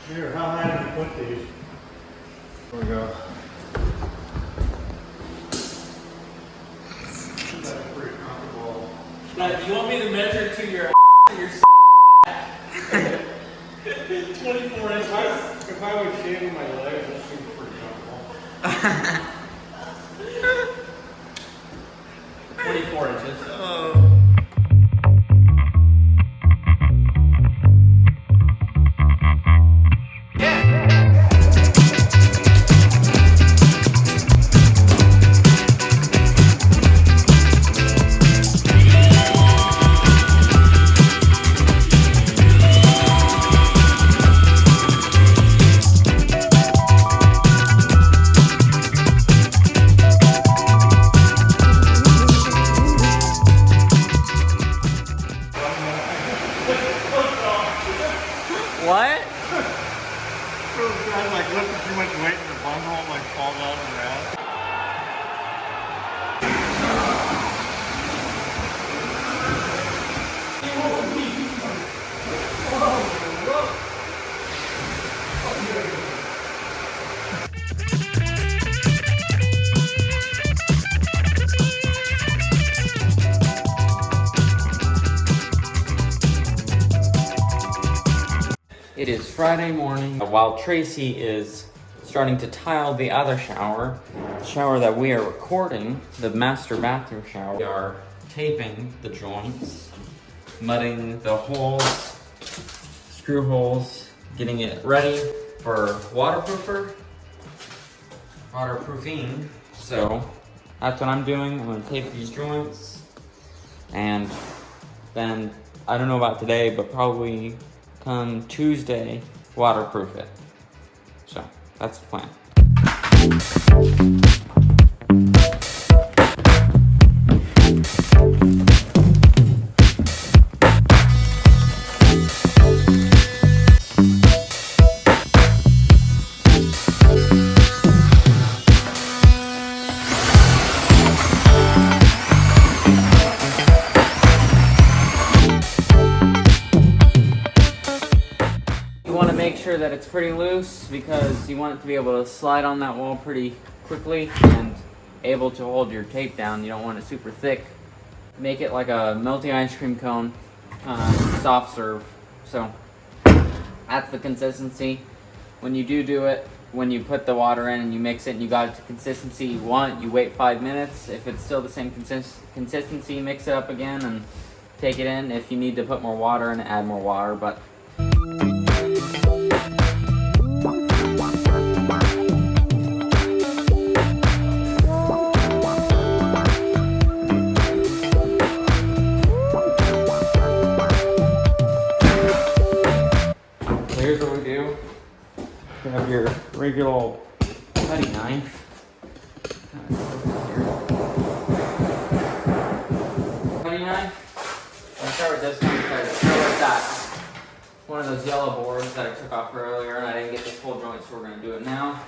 Here, how high do you put these? There we go. That's pretty comfortable. Do you want me to measure to your your 24 inches? If I was shaving my legs, this seems pretty comfortable. 24 inches. Oh. What? I'm like lifting too much weight and the bundle like falls out of the ground. It is Friday morning while Tracy is starting to tile the other shower, the shower that we are recording, the master bathroom shower. We are taping the joints, mudding the holes, screw holes, getting it ready for waterproofing. So that's what I'm doing. I'm gonna tape these joints, and then I don't know about today, but probably come Tuesday, waterproof it. So that's the plan. Make sure that it's pretty loose because you want it to be able to slide on that wall pretty quickly and able to hold your tape down. You don't want it super thick. Make it like a melty ice cream cone, soft serve. So that's the consistency. When you do it, when you put the water in and you mix it and you got it to consistency you want, you wait 5 minutes. If it's still the same consistency, mix it up again and take it in. If you need to put more water in, add more water. But here's what we do. You have your regular old cutting knife. Cutting knife. I'll start with this one because I like that. One of those yellow boards that I took off earlier, and I didn't get this whole joint, so we're gonna do it now.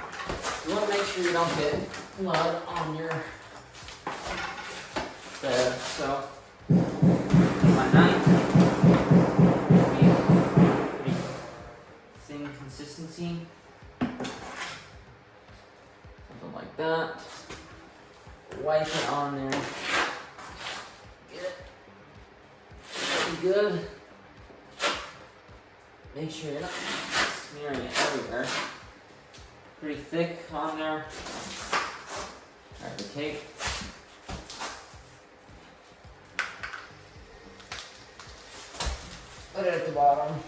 You want to make sure you don't get blood on your bed. So my knife. Consistency, something like that. Wipe it on there. Get it pretty good. Make sure you're not smearing it everywhere. Pretty thick on there. Grab the tape. Put it at the bottom.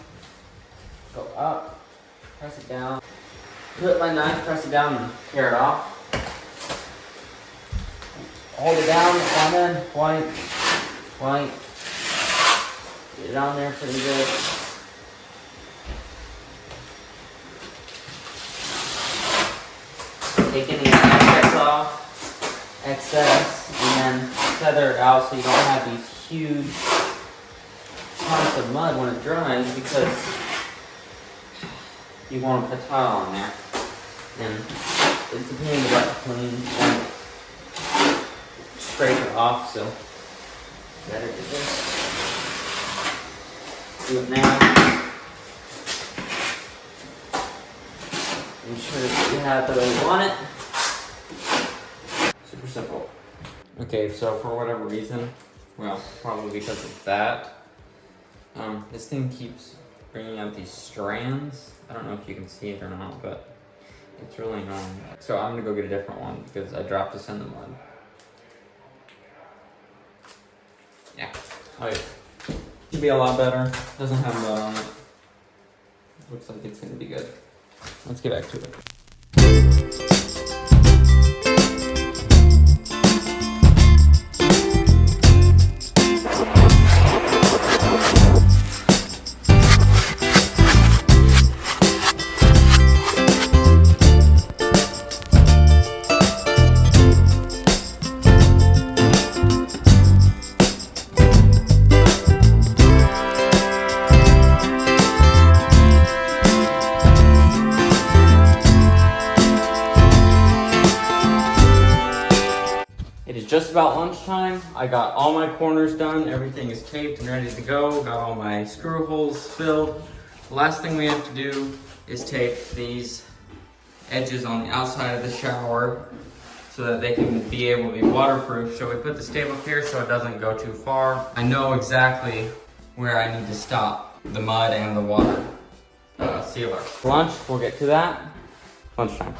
Go up. Press it down. Put my knife, press it down, and tear it off. Hold it down, and then wipe. Get it on there pretty good. Take any excess, and then feather it out so you don't have these huge chunks of mud when it dries, because you want to put tile on there, and it's a pain in the butt to clean and scrape it off, so better do this. Do it now. ensure that you have the way you want it. Super simple. Okay, so for whatever reason, well, probably because of that, this thing keeps bringing out these strands. I don't know if you can see it or not, but it's really annoying. So I'm gonna go get a different one because I dropped this in the mud. Yeah. Oh yeah. Should be a lot better. Doesn't have mud on it. Looks like it's gonna be good. Let's get back to it. It is just about lunchtime. I got all my corners done. Everything is taped and ready to go. Got all my screw holes filled. The last thing we have to do is tape these edges on the outside of the shower so that they can be able to be waterproof. So we put this tape up here so it doesn't go too far. I know exactly where I need to stop the mud and the water sealer. Lunch, we'll get to that. Lunchtime.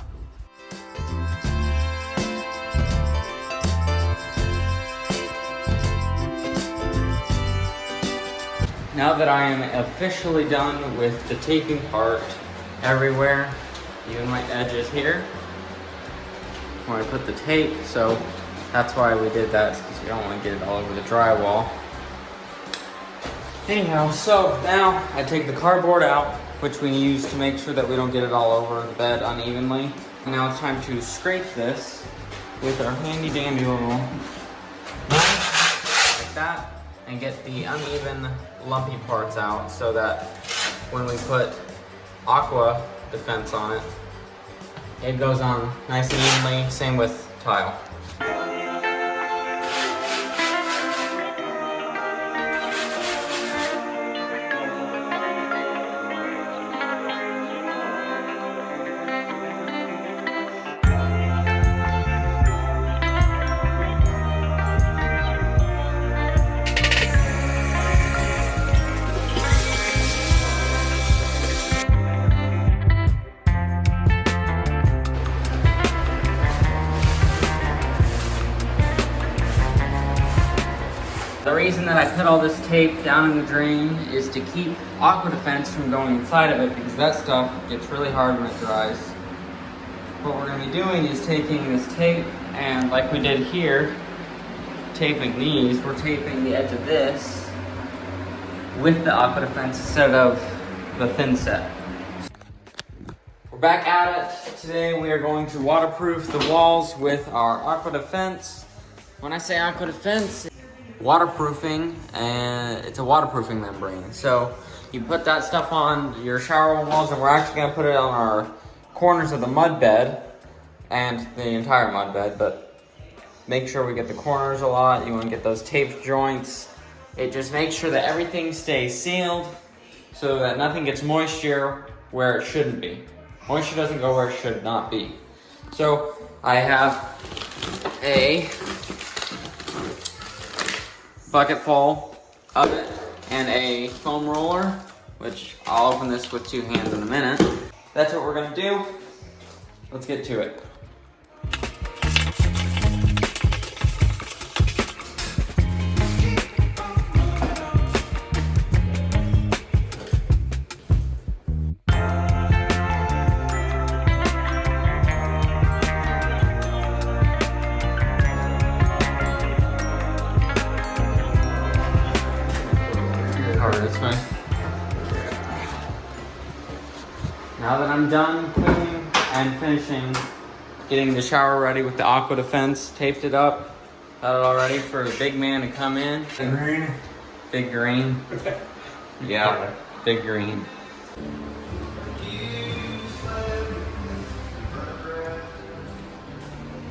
Now that I am officially done with the taping part everywhere, even my edges here, where I put the tape, so that's why we did that, because we don't want to get it all over the drywall. Anyhow, so now I take the cardboard out, which we use to make sure that we don't get it all over the bed unevenly. Now it's time to scrape this with our handy dandy little knife, like that, and get the uneven lumpy parts out so that when we put aqua defense on it, it goes on nice and evenly. Same with tile. The reason that I put all this tape down in the drain is to keep aqua defense from going inside of it, because that stuff gets really hard when it dries. What we're going to be doing is taking this tape, and like we did here, taping these, we're taping the edge of this with the aqua defense instead of the thin set. We're back at it. Today we are going to waterproof the walls with our aqua defense. When I say aqua defense, waterproofing, and it's a waterproofing membrane. So you put that stuff on your shower walls, and we're actually going to put it on our corners of the mud bed and the entire mud bed, but make sure we get the corners a lot. You want to get those taped joints. It just makes sure that everything stays sealed so that nothing gets moisture where it shouldn't be. Moisture doesn't go where it should not be. So I have a bucket full of it and a foam roller, which I'll open this with two hands in a minute. That's what we're gonna do. Let's get to it. This way. Now that I'm done cleaning and finishing getting the shower ready with the aqua defense, taped it up, got it all ready for the big man to come in. Big green. Big green. Yeah, big green.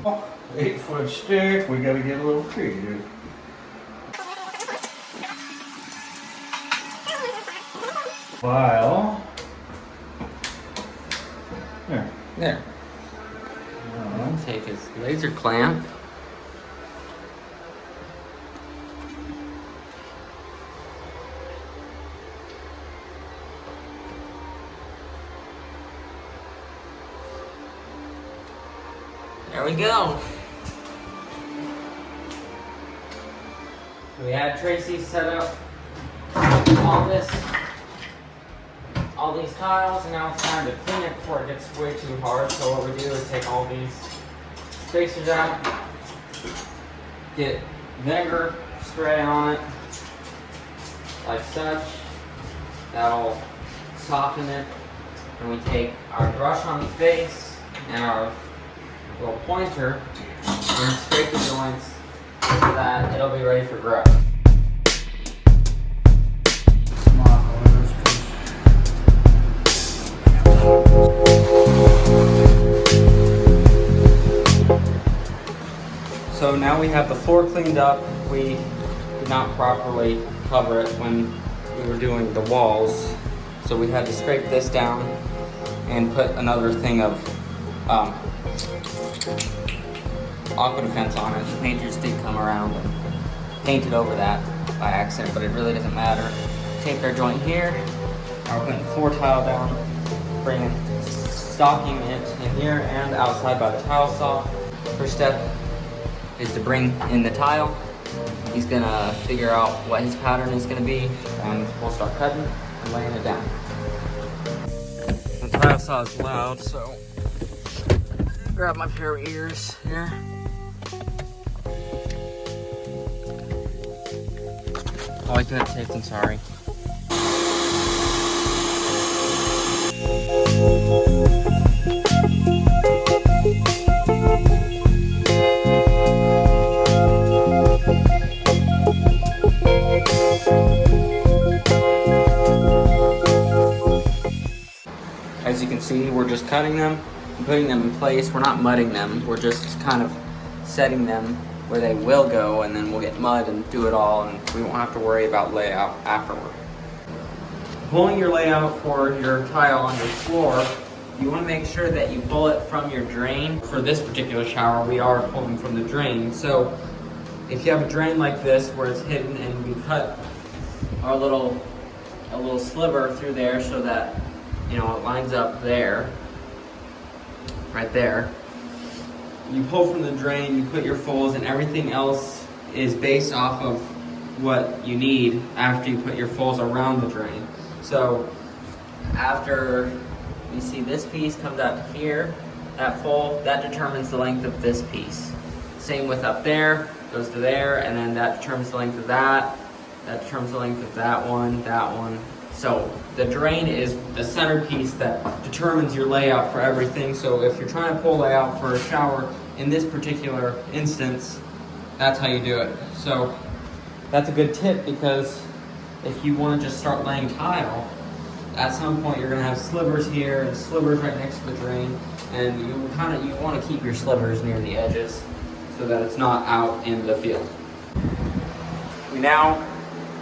Oh, 8-foot stick, we gotta get a little creative. File. There. There. I'll take his laser clamp. There we go. We had Tracy set up all these tiles, and now it's time to clean it before it gets way too hard. So what we do is take all these spacers out, get vinegar spray on it, like such. That'll soften it. And we take our brush on the face and our little pointer and scrape the joints so that it'll be ready for grub. So now we have the floor cleaned up. We did not properly cover it when we were doing the walls, so we had to scrape this down and put another thing of aqua defense on it. The painters did come around and painted over that by accident, but it really doesn't matter. Taped our joint here. Now we're putting floor tile down, stocking it in here and outside by the tile saw. First step is to bring in the tile. He's gonna figure out what his pattern is gonna be, and we'll start cutting and laying it down. The tile saw is loud, so grab my pair of ears here. Oh, I couldn't tape them, sorry. As you can see, we're just cutting them and putting them in place. We're not mudding them, we're just kind of setting them where they will go, and then we'll get mud and do it all, and we won't have to worry about layout afterward. Pulling your layout for your tile on your floor, you want to make sure that you pull it from your drain. For this particular shower, we are pulling from the drain. So if you have a drain like this where it's hidden, and we cut a little sliver through there so that, you know, it lines up there, right there. You pull from the drain, you put your fulls, and everything else is based off of what you need after you put your fulls around the drain. So after you see this piece comes out to here, that full, that determines the length of this piece. Same with up there, goes to there, and then that determines the length of that determines the length of that one. So the drain is the centerpiece that determines your layout for everything. So if you're trying to pull layout for a shower, in this particular instance, that's how you do it. So that's a good tip, because if you want to just start laying tile, at some point you're going to have slivers here and slivers right next to the drain, and you want to keep your slivers near the edges so that it's not out in the field. We now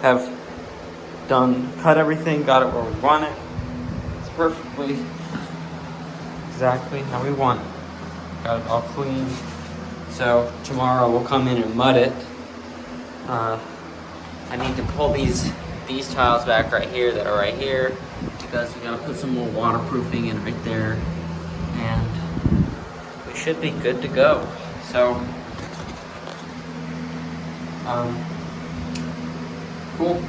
have cut everything, got it where we want it. It's perfectly exactly how we want it. Got it all clean. So tomorrow we'll come in and mud it. I need to pull these tiles back right here that are right here, because we gotta put some more waterproofing in right there, and we should be good to go. So cool.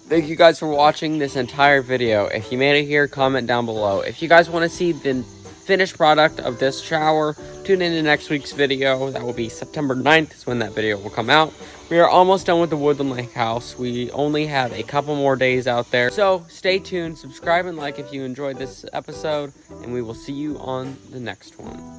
Thank you guys for watching this entire video. If you made it here, comment down below. If you guys want to see the finished product of this shower, tune in to next week's video. That will be September 9th is when that video will come out. We are almost done with the Woodland Lake house. We only have a couple more days out there. So stay tuned, subscribe and like if you enjoyed this episode, and we will see you on the next one.